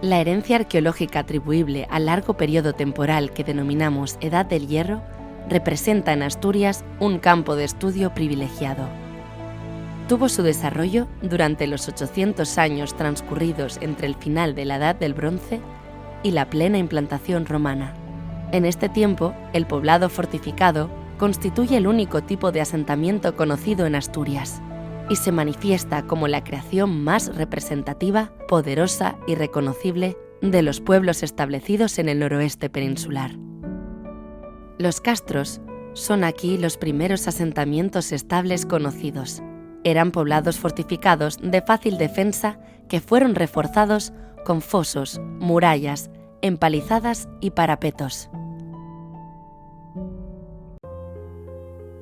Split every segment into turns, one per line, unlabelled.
La herencia arqueológica atribuible al largo periodo temporal que denominamos Edad del Hierro representa en Asturias un campo de estudio privilegiado. Tuvo su desarrollo durante los 800 años transcurridos entre el final de la Edad del Bronce y la plena implantación romana. En este tiempo, el poblado fortificado constituye el único tipo de asentamiento conocido en Asturias y se manifiesta como la creación más representativa, poderosa y reconocible de los pueblos establecidos en el noroeste peninsular. Los castros son aquí los primeros asentamientos estables conocidos. Eran poblados fortificados de fácil defensa que fueron reforzados con fosos, murallas, empalizadas y parapetos.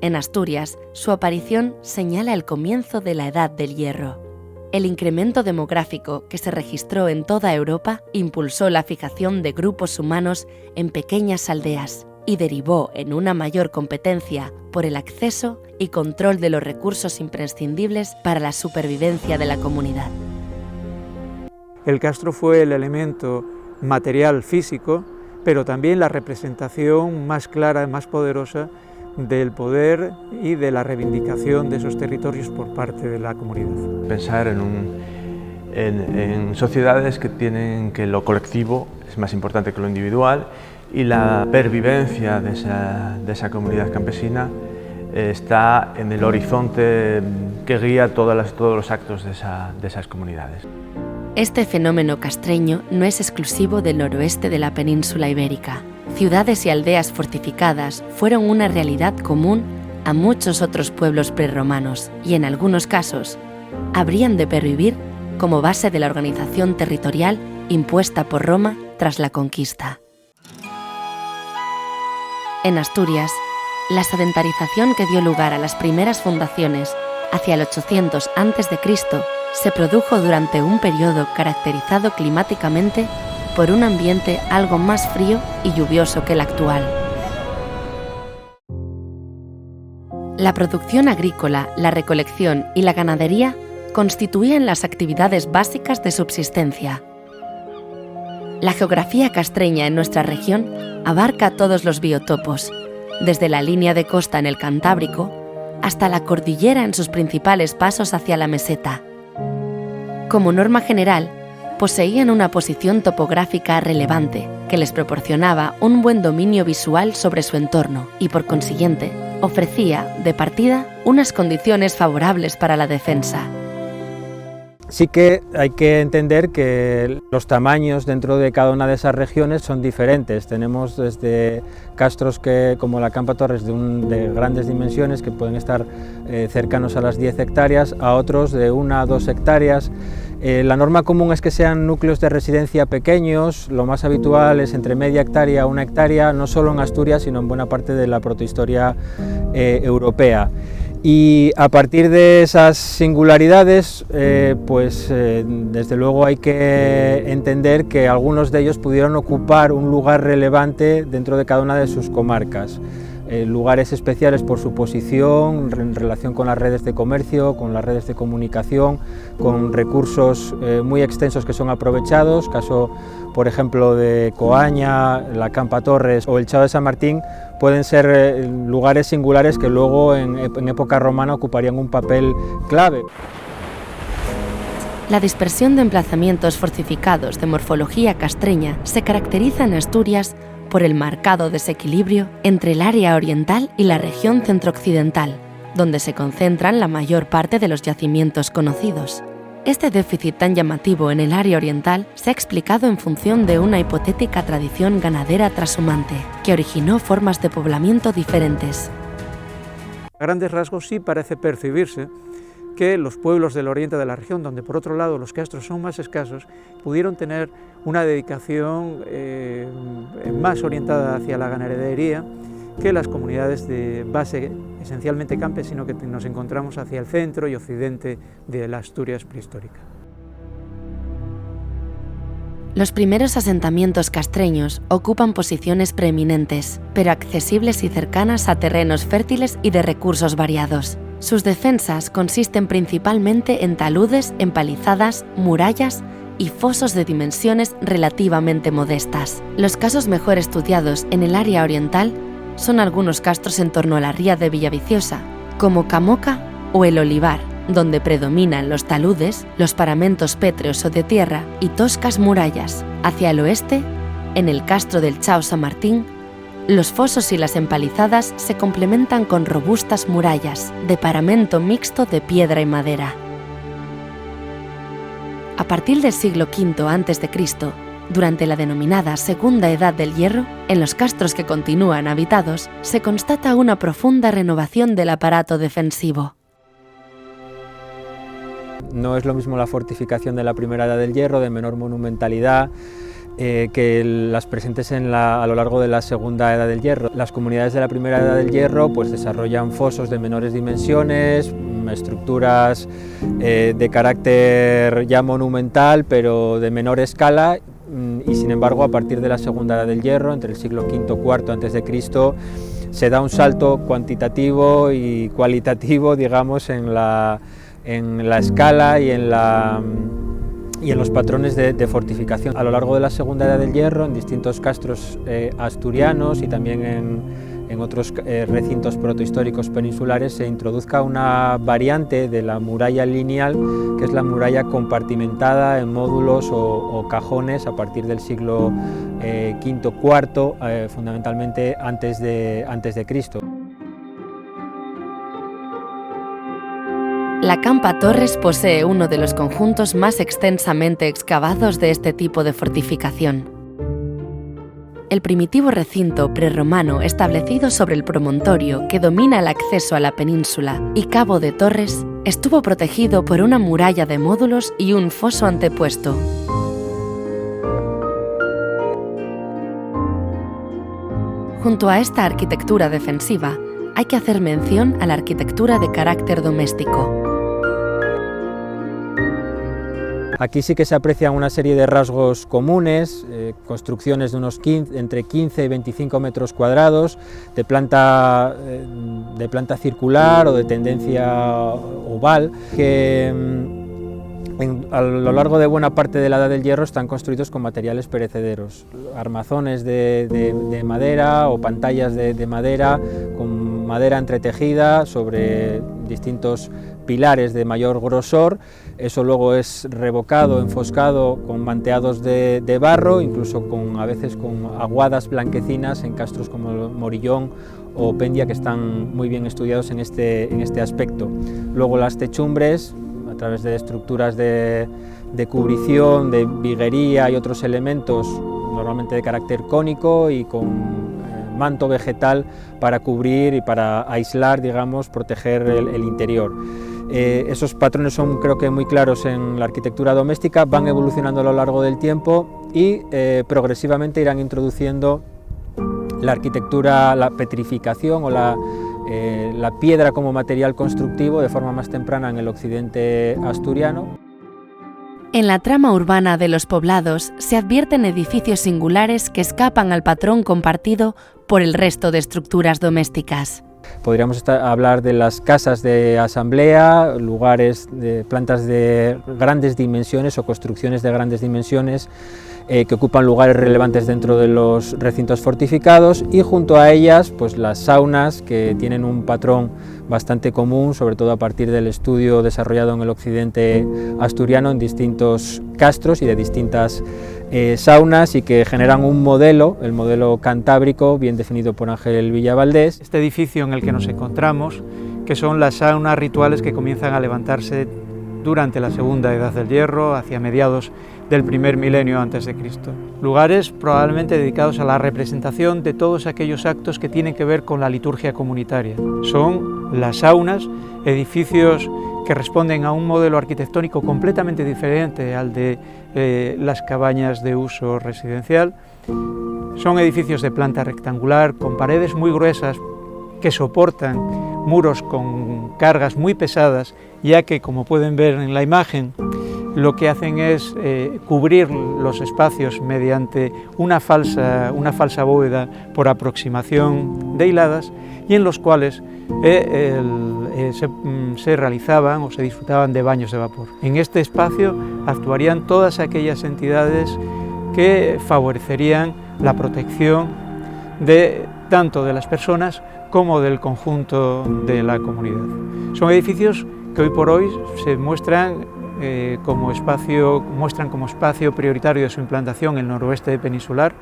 En Asturias, su aparición señala el comienzo de la Edad del Hierro. El incremento demográfico que se registró en toda Europa impulsó la fijación de grupos humanos en pequeñas aldeas y derivó en una mayor competencia por el acceso y control de los recursos imprescindibles para la supervivencia de la comunidad.
El castro fue el elemento material físico, pero también la representación más clara, más poderosa del poder y de la reivindicación de esos territorios por parte de la comunidad.
Pensar en sociedades que tienen que lo colectivo es más importante que lo individual y la pervivencia de esa comunidad campesina está en el horizonte que guía todos los actos de esas comunidades.
Este fenómeno castreño no es exclusivo del noroeste de la península ibérica. Ciudades y aldeas fortificadas fueron una realidad común a muchos otros pueblos prerromanos y, en algunos casos, habrían de pervivir como base de la organización territorial impuesta por Roma tras la conquista. En Asturias, la sedentarización que dio lugar a las primeras fundaciones hacia el 800 a.C. se produjo durante un periodo caracterizado climáticamente por un ambiente algo más frío y lluvioso que el actual. La producción agrícola, la recolección y la ganadería constituían las actividades básicas de subsistencia. La geografía castreña en nuestra región abarca todos los biotopos, desde la línea de costa en el Cantábrico hasta la cordillera en sus principales pasos hacia la meseta. Como norma general, poseían una posición topográfica relevante que les proporcionaba un buen dominio visual sobre su entorno y, por consiguiente, ofrecía, de partida, unas condiciones favorables para la defensa.
Sí que hay que entender que los tamaños dentro de cada una de esas regiones son diferentes. Tenemos desde castros como la Campa Torres de grandes dimensiones que pueden estar cercanos a las 10 hectáreas, a otros de 1 a 2 hectáreas. La norma común es que sean núcleos de residencia pequeños, lo más habitual es entre media hectárea a 1 hectárea, no solo en Asturias, sino en buena parte de la protohistoria europea. Y a partir de esas singularidades, desde luego hay que entender que algunos de ellos pudieron ocupar un lugar relevante dentro de cada una de sus comarcas. Lugares especiales por su posición en relación con las redes de comercio, con las redes de comunicación, con recursos muy extensos que son aprovechados, caso por ejemplo de Coaña, la Campa Torres o el Chao de San Martín, pueden ser lugares singulares que luego en época romana ocuparían un papel clave.
La dispersión de emplazamientos fortificados de morfología castreña se caracteriza en Asturias por el marcado desequilibrio entre el área oriental y la región centrooccidental, donde se concentran la mayor parte de los yacimientos conocidos. Este déficit tan llamativo en el área oriental se ha explicado en función de una hipotética tradición ganadera trashumante, que originó formas de poblamiento diferentes.
A grandes rasgos sí parece percibirse que los pueblos del oriente de la región, donde por otro lado los castros son más escasos, pudieron tener una dedicación más orientada hacia la ganadería que las comunidades de base esencialmente campesino que nos encontramos hacia el centro y occidente de la Asturias prehistórica.
Los primeros asentamientos castreños ocupan posiciones preeminentes, pero accesibles y cercanas a terrenos fértiles y de recursos variados. Sus defensas consisten principalmente en taludes, empalizadas, murallas y fosos de dimensiones relativamente modestas. Los casos mejor estudiados en el área oriental son algunos castros en torno a la ría de Villaviciosa, como Camoca o el Olivar, donde predominan los taludes, los paramentos pétreos o de tierra y toscas murallas. Hacia el oeste, en el castro del Chao San Martín, los fosos y las empalizadas se complementan con robustas murallas de paramento mixto de piedra y madera. A partir del siglo V a.C., durante la denominada Segunda Edad del Hierro, en los castros que continúan habitados, se constata una profunda renovación del aparato defensivo.
No es lo mismo la fortificación de la Primera Edad del Hierro, de menor monumentalidad, que las presentes a lo largo de la Segunda Edad del Hierro. Las comunidades de la Primera Edad del Hierro pues, desarrollan fosos de menores dimensiones, estructuras de carácter ya monumental, pero de menor escala, y sin embargo a partir de la Segunda Edad del Hierro, entre el siglo V y IV a.C., se da un salto cuantitativo y cualitativo, digamos, en la escala y en los patrones de fortificación. A lo largo de la Segunda Edad del Hierro, en distintos castros asturianos y también en otros recintos protohistóricos peninsulares, se introduzca una variante de la muralla lineal, que es la muralla compartimentada en módulos o cajones a partir del siglo V, IV, fundamentalmente antes de Cristo.
La Campa Torres posee uno de los conjuntos más extensamente excavados de este tipo de fortificación. El primitivo recinto prerromano establecido sobre el promontorio que domina el acceso a la península y Cabo de Torres estuvo protegido por una muralla de módulos y un foso antepuesto. Junto a esta arquitectura defensiva, hay que hacer mención a la arquitectura de carácter doméstico.
Aquí sí que se aprecian una serie de rasgos comunes, construcciones de unos entre 15 y 25 metros cuadrados, de planta circular o de tendencia oval, que a lo largo de buena parte de la Edad del Hierro están construidos con materiales perecederos, armazones de madera o pantallas de madera, con madera entretejida sobre distintos pilares de mayor grosor. Eso luego es revocado, enfoscado con manteados de barro, incluso a veces con aguadas blanquecinas en castros como Morillón o Pendia, que están muy bien estudiados en este aspecto. Luego las techumbres, a través de estructuras de cubrición, de viguería y otros elementos, normalmente de carácter cónico y con manto vegetal para cubrir y para aislar, digamos, proteger el interior. Esos patrones son, creo que, muy claros en la arquitectura doméstica, van evolucionando a lo largo del tiempo y progresivamente irán introduciendo la arquitectura, la petrificación o la piedra como material constructivo de forma más temprana en el occidente asturiano.
En la trama urbana de los poblados se advierten edificios singulares que escapan al patrón compartido por el resto de estructuras domésticas.
Podríamos hablar de las casas de asamblea, lugares de plantas de grandes dimensiones o construcciones de grandes dimensiones que ocupan lugares relevantes dentro de los recintos fortificados, y junto a ellas pues las saunas, que tienen un patrón bastante común, sobre todo a partir del estudio desarrollado en el occidente asturiano en distintos castros y de distintas saunas, y que generan un modelo, el modelo cantábrico, bien definido por Ángel Villavaldés.
Este edificio en el que nos encontramos, que son las saunas rituales que comienzan a levantarse durante la Segunda Edad del Hierro, hacia mediados del primer milenio antes de Cristo. Lugares probablemente dedicados a la representación de todos aquellos actos que tienen que ver con la liturgia comunitaria. Son las saunas, edificios que responden a un modelo arquitectónico completamente diferente al de las cabañas de uso residencial. Son edificios de planta rectangular, con paredes muy gruesas que soportan muros con cargas muy pesadas, ya que, como pueden ver en la imagen, lo que hacen es cubrir los espacios mediante una falsa bóveda por aproximación de hiladas, y en los cuales se realizaban o se disfrutaban de baños de vapor. En este espacio actuarían todas aquellas entidades que favorecerían la protección tanto de las personas como del conjunto de la comunidad. Son edificios que hoy por hoy se muestran como espacio prioritario de su implantación en el noroeste peninsular.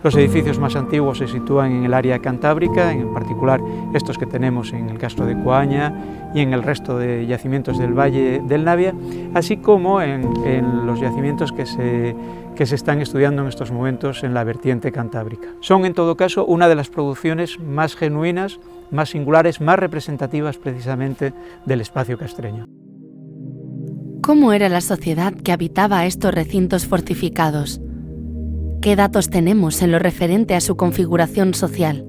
Los edificios más antiguos se sitúan en el área cantábrica, en particular estos que tenemos en el Castro de Coaña y en el resto de yacimientos del Valle del Navia, así como en los yacimientos que se están estudiando en estos momentos en la vertiente cantábrica. Son, en todo caso, una de las producciones más genuinas, más singulares, más representativas precisamente del espacio castreño.
¿Cómo era la sociedad que habitaba estos recintos fortificados? ¿Qué datos tenemos en lo referente a su configuración social?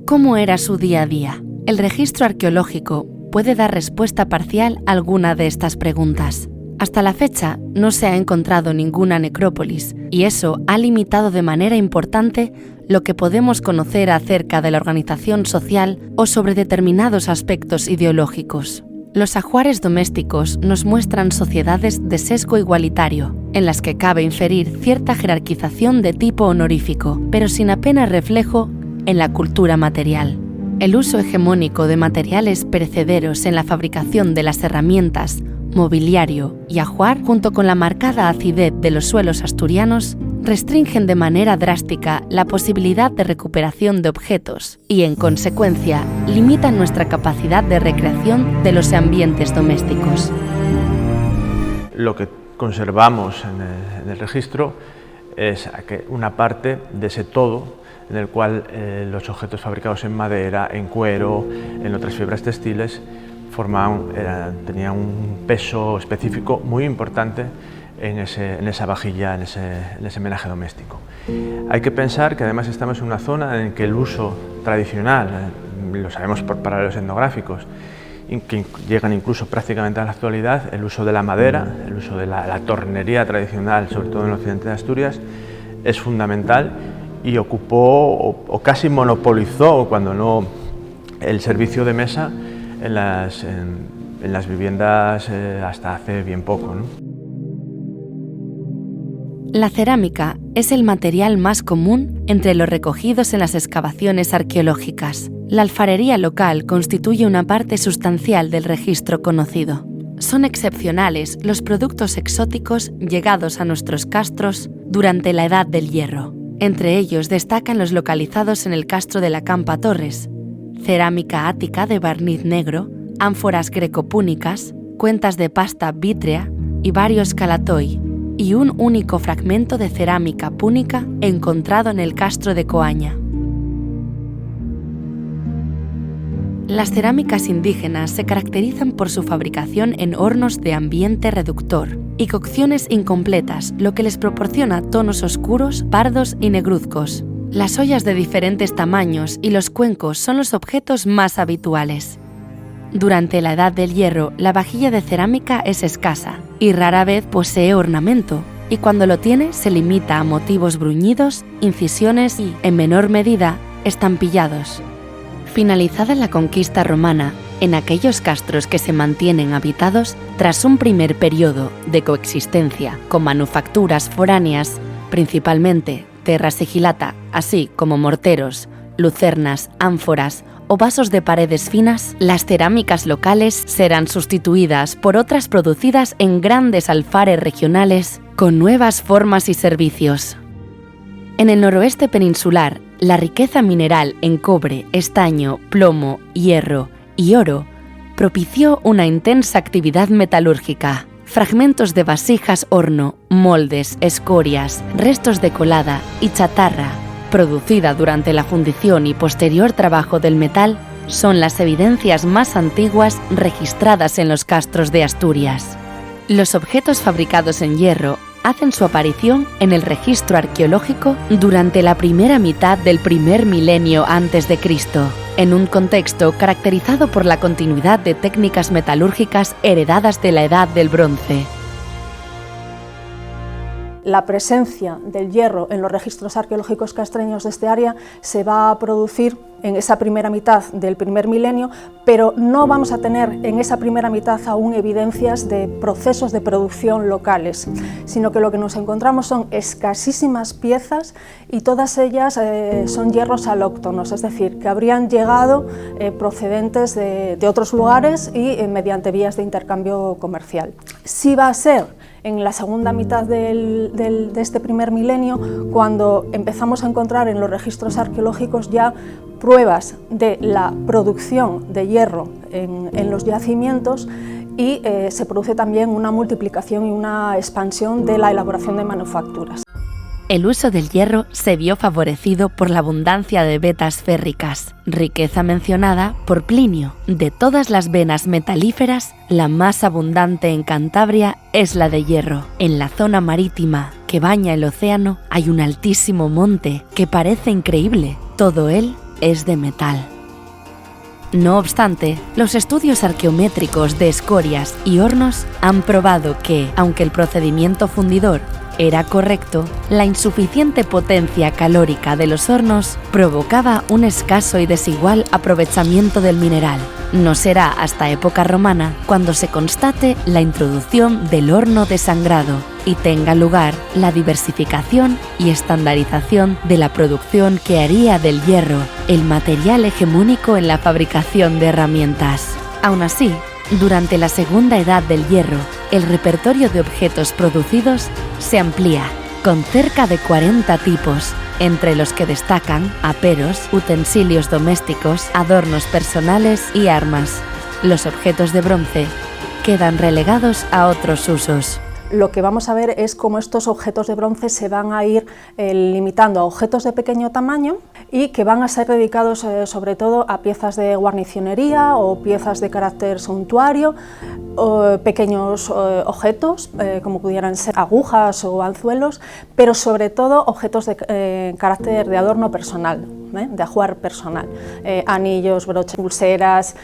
¿Cómo era su día a día? El registro arqueológico puede dar respuesta parcial a alguna de estas preguntas. Hasta la fecha no se ha encontrado ninguna necrópolis, y eso ha limitado de manera importante lo que podemos conocer acerca de la organización social o sobre determinados aspectos ideológicos. Los ajuares domésticos nos muestran sociedades de sesgo igualitario, en las que cabe inferir cierta jerarquización de tipo honorífico, pero sin apenas reflejo en la cultura material. El uso hegemónico de materiales perecederos en la fabricación de las herramientas, mobiliario y ajuar, junto con la marcada acidez de los suelos asturianos, restringen de manera drástica la posibilidad de recuperación de objetos y, en consecuencia, limitan nuestra capacidad de recreación de los ambientes domésticos.
Lo que conservamos en el registro es una parte de ese todo en el cual los objetos fabricados en madera, en cuero, en otras fibras textiles, tenían un peso específico muy importante en esa vajilla, en ese menaje doméstico. Hay que pensar que además estamos en una zona en que el uso tradicional, lo sabemos por paralelos etnográficos, que llegan incluso prácticamente a la actualidad, el uso de la madera, el uso de la tornería tradicional, sobre todo en el occidente de Asturias, es fundamental y ocupó o casi monopolizó, cuando no, el servicio de mesa en las viviendas hasta hace bien poco, ¿no?
La cerámica es el material más común entre los recogidos en las excavaciones arqueológicas. La alfarería local constituye una parte sustancial del registro conocido. Son excepcionales los productos exóticos llegados a nuestros castros durante la Edad del Hierro. Entre ellos destacan los localizados en el castro de la Campa Torres: cerámica ática de barniz negro, ánforas grecopúnicas, cuentas de pasta vítrea y varios calatoi, y un único fragmento de cerámica púnica encontrado en el castro de Coaña. Las cerámicas indígenas se caracterizan por su fabricación en hornos de ambiente reductor y cocciones incompletas, lo que les proporciona tonos oscuros, pardos y negruzcos. Las ollas de diferentes tamaños y los cuencos son los objetos más habituales. Durante la Edad del Hierro, la vajilla de cerámica es escasa y rara vez posee ornamento, y cuando lo tiene se limita a motivos bruñidos, incisiones y, en menor medida, estampillados. Finalizada la conquista romana, en aquellos castros que se mantienen habitados, tras un primer periodo de coexistencia con manufacturas foráneas, principalmente terra sigillata, así como morteros, lucernas, ánforas o vasos de paredes finas, las cerámicas locales serán sustituidas por otras producidas en grandes alfares regionales con nuevas formas y servicios. En el noroeste peninsular, la riqueza mineral en cobre, estaño, plomo, hierro y oro propició una intensa actividad metalúrgica. Fragmentos de vasijas horno, moldes, escorias, restos de colada y chatarra, producida durante la fundición y posterior trabajo del metal, son las evidencias más antiguas registradas en los castros de Asturias. Los objetos fabricados en hierro hacen su aparición en el registro arqueológico durante la primera mitad del primer milenio antes de Cristo, en un contexto caracterizado por la continuidad de técnicas metalúrgicas heredadas de la Edad del Bronce.
La presencia del hierro en los registros arqueológicos castreños de este área se va a producir en esa primera mitad del primer milenio, pero no vamos a tener en esa primera mitad aún evidencias de procesos de producción locales, sino que lo que nos encontramos son escasísimas piezas y todas ellas son hierros alóctonos, es decir, que habrían llegado procedentes de otros lugares y mediante vías de intercambio comercial. Sí va a ser en la segunda mitad de este primer milenio cuando empezamos a encontrar en los registros arqueológicos ya pruebas de la producción de hierro en los yacimientos y se produce también una multiplicación y una expansión de la elaboración de manufacturas.
El uso del hierro se vio favorecido por la abundancia de vetas férricas, riqueza mencionada por Plinio. De todas las venas metalíferas, la más abundante en Cantabria es la de hierro. En la zona marítima que baña el océano hay un altísimo monte que parece increíble. Todo él es de metal. No obstante, los estudios arqueométricos de escorias y hornos han probado que, aunque el procedimiento fundidor era correcto, la insuficiente potencia calórica de los hornos provocaba un escaso y desigual aprovechamiento del mineral. No será hasta época romana cuando se constate la introducción del horno de sangrado y tenga lugar la diversificación y estandarización de la producción que haría del hierro el material hegemónico en la fabricación de herramientas. Aún así, durante la segunda edad del hierro, el repertorio de objetos producidos se amplía, con cerca de 40 tipos, entre los que destacan aperos, utensilios domésticos, adornos personales y armas. Los objetos de bronce quedan relegados a otros usos.
Lo que vamos a ver es cómo estos objetos de bronce se van a ir limitando a objetos de pequeño tamaño y que van a ser dedicados sobre todo a piezas de guarnicionería o piezas de carácter suntuario, o pequeños objetos como pudieran ser agujas o anzuelos, pero sobre todo objetos de carácter de adorno personal, de ajuar personal, anillos, broches, pulseras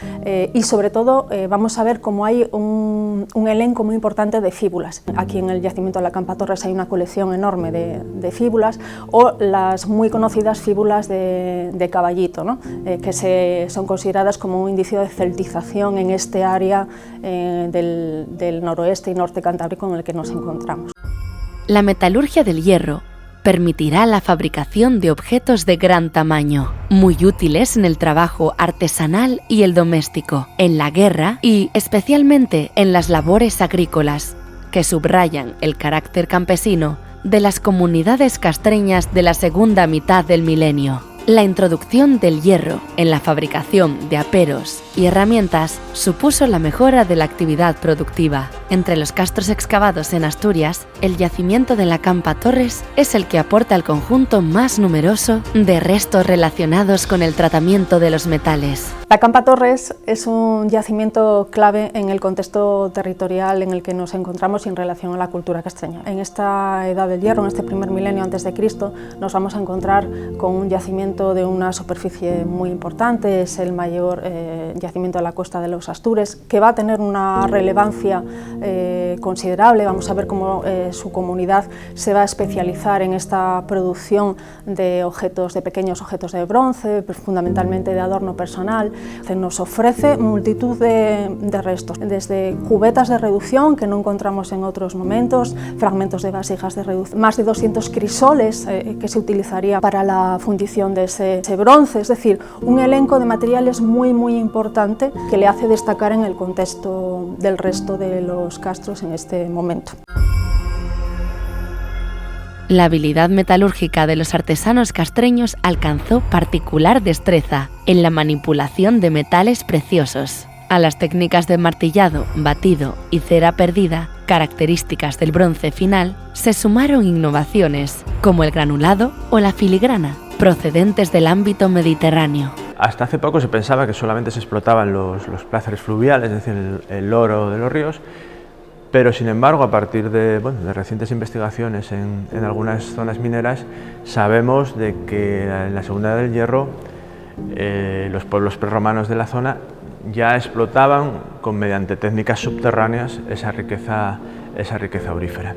y sobre todo vamos a ver cómo hay un elenco muy importante de fíbulas. Aquí en el yacimiento de la Campa Torres hay una colección enorme de fíbulas o las muy conocidas fíbulas de caballito, ¿no? Que son consideradas como un indicio de celtización en este área del noroeste y norte cantábrico en el que nos encontramos.
La metalurgia del hierro permitirá la fabricación de objetos de gran tamaño, muy útiles en el trabajo artesanal y el doméstico, en la guerra y especialmente en las labores agrícolas, que subrayan el carácter campesino de las comunidades castreñas de la segunda mitad del milenio. La introducción del hierro en la fabricación de aperos y herramientas supuso la mejora de la actividad productiva. Entre los castros excavados en Asturias, el yacimiento de la Campa Torres es el que aporta al conjunto más numeroso de restos relacionados con el tratamiento de los metales.
La Campa Torres es un yacimiento clave en el contexto territorial en el que nos encontramos y en relación a la cultura castreña. En esta edad del hierro, en este primer milenio antes de Cristo, nos vamos a encontrar con un yacimiento de una superficie muy importante, es el mayor yacimiento de la costa de los Astures, que va a tener una relevancia considerable. Vamos a ver cómo su comunidad se va a especializar en esta producción de objetos, de pequeños objetos de bronce, fundamentalmente de adorno personal. Nos ofrece multitud de restos, desde cubetas de reducción que no encontramos en otros momentos, fragmentos de vasijas de reducción, más de 200 crisoles que se utilizaría para la fundición de ese bronce, es decir, un elenco de materiales muy importante que le hace destacar en el contexto del resto de los castros en este momento.
La habilidad metalúrgica de los artesanos castreños alcanzó particular destreza en la manipulación de metales preciosos. A las técnicas de martillado, batido y cera perdida, características del bronce final, se sumaron innovaciones como el granulado o la filigrana, procedentes del ámbito mediterráneo.
Hasta hace poco se pensaba que solamente se explotaban los pláceres fluviales, es decir, el oro de los ríos, pero sin embargo, a partir de recientes investigaciones en algunas zonas mineras, sabemos de que en la segunda edad del hierro los pueblos prerromanos de la zona ya explotaban mediante técnicas subterráneas esa riqueza aurífera.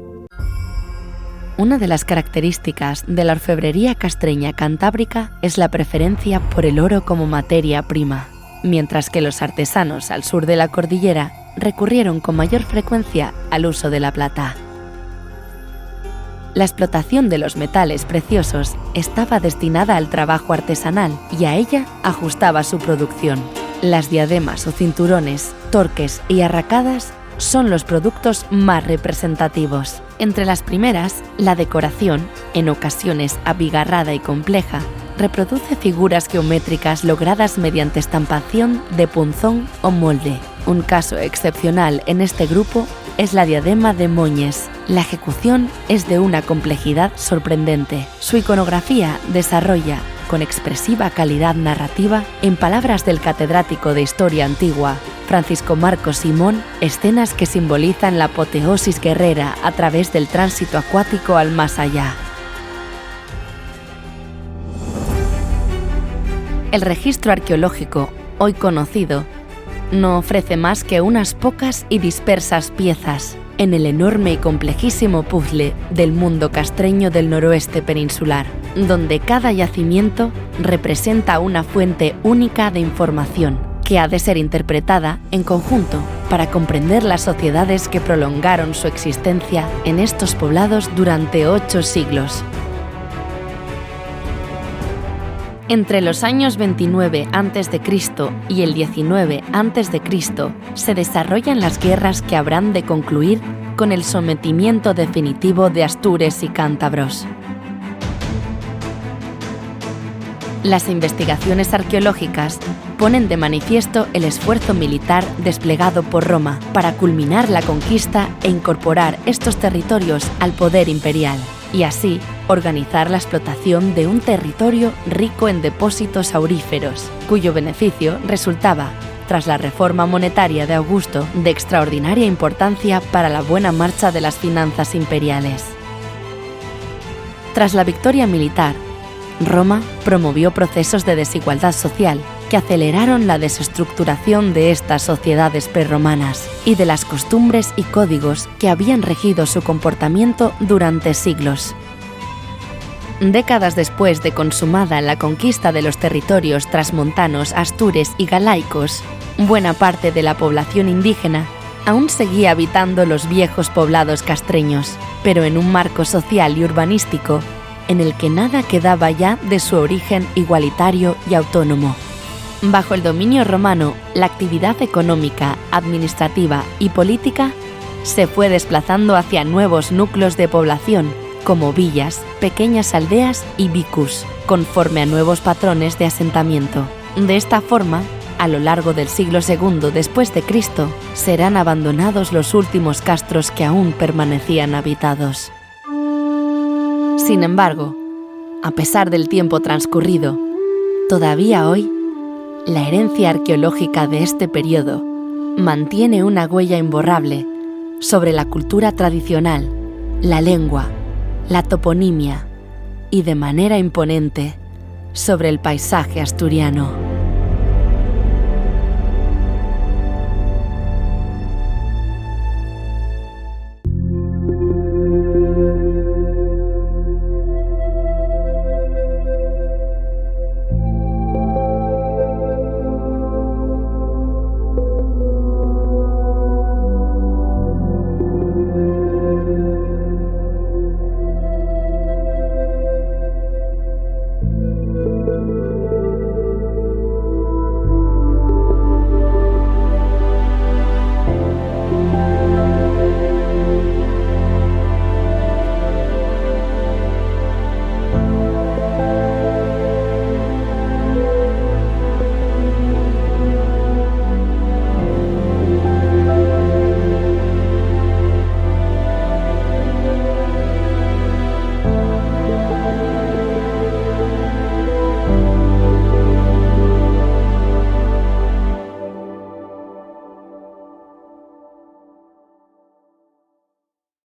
Una de las características de la orfebrería castreña cantábrica es la preferencia por el oro como materia prima, mientras que los artesanos al sur de la cordillera recurrieron con mayor frecuencia al uso de la plata. La explotación de los metales preciosos estaba destinada al trabajo artesanal y a ella ajustaba su producción. Las diademas o cinturones, torques y arracadas son los productos más representativos. Entre las primeras, la decoración, en ocasiones abigarrada y compleja, reproduce figuras geométricas logradas mediante estampación de punzón o molde. Un caso excepcional en este grupo es la diadema de Moñes. La ejecución es de una complejidad sorprendente. Su iconografía desarrolla, con expresiva calidad narrativa, en palabras del catedrático de Historia Antigua, Francisco Marcos Simón, escenas que simbolizan la apoteosis guerrera a través del tránsito acuático al más allá. El registro arqueológico, hoy conocido, no ofrece más que unas pocas y dispersas piezas en el enorme y complejísimo puzzle del mundo castreño del noroeste peninsular, donde cada yacimiento representa una fuente única de información que ha de ser interpretada en conjunto para comprender las sociedades que prolongaron su existencia en estos poblados durante 8 siglos. Entre los años 29 a.C. y el 19 a.C. se desarrollan las guerras que habrán de concluir con el sometimiento definitivo de astures y cántabros. Las investigaciones arqueológicas ponen de manifiesto el esfuerzo militar desplegado por Roma para culminar la conquista e incorporar estos territorios al poder imperial, y así organizar la explotación de un territorio rico en depósitos auríferos, cuyo beneficio resultaba, tras la reforma monetaria de Augusto, de extraordinaria importancia para la buena marcha de las finanzas imperiales. Tras la victoria militar, Roma promovió procesos de desigualdad social que aceleraron la desestructuración de estas sociedades prerromanas y de las costumbres y códigos que habían regido su comportamiento durante siglos. Décadas después de consumada la conquista de los territorios trasmontanos, astures y galaicos, buena parte de la población indígena aún seguía habitando los viejos poblados castreños, pero en un marco social y urbanístico en el que nada quedaba ya de su origen igualitario y autónomo. Bajo el dominio romano, la actividad económica, administrativa y política se fue desplazando hacia nuevos núcleos de población, como villas, pequeñas aldeas y vicus, conforme a nuevos patrones de asentamiento. De esta forma, a lo largo del siglo II después de Cristo, serán abandonados los últimos castros que aún permanecían habitados. Sin embargo, a pesar del tiempo transcurrido, todavía hoy, la herencia arqueológica de este periodo mantiene una huella imborrable sobre la cultura tradicional, la lengua, la toponimia y, de manera imponente, sobre el paisaje asturiano.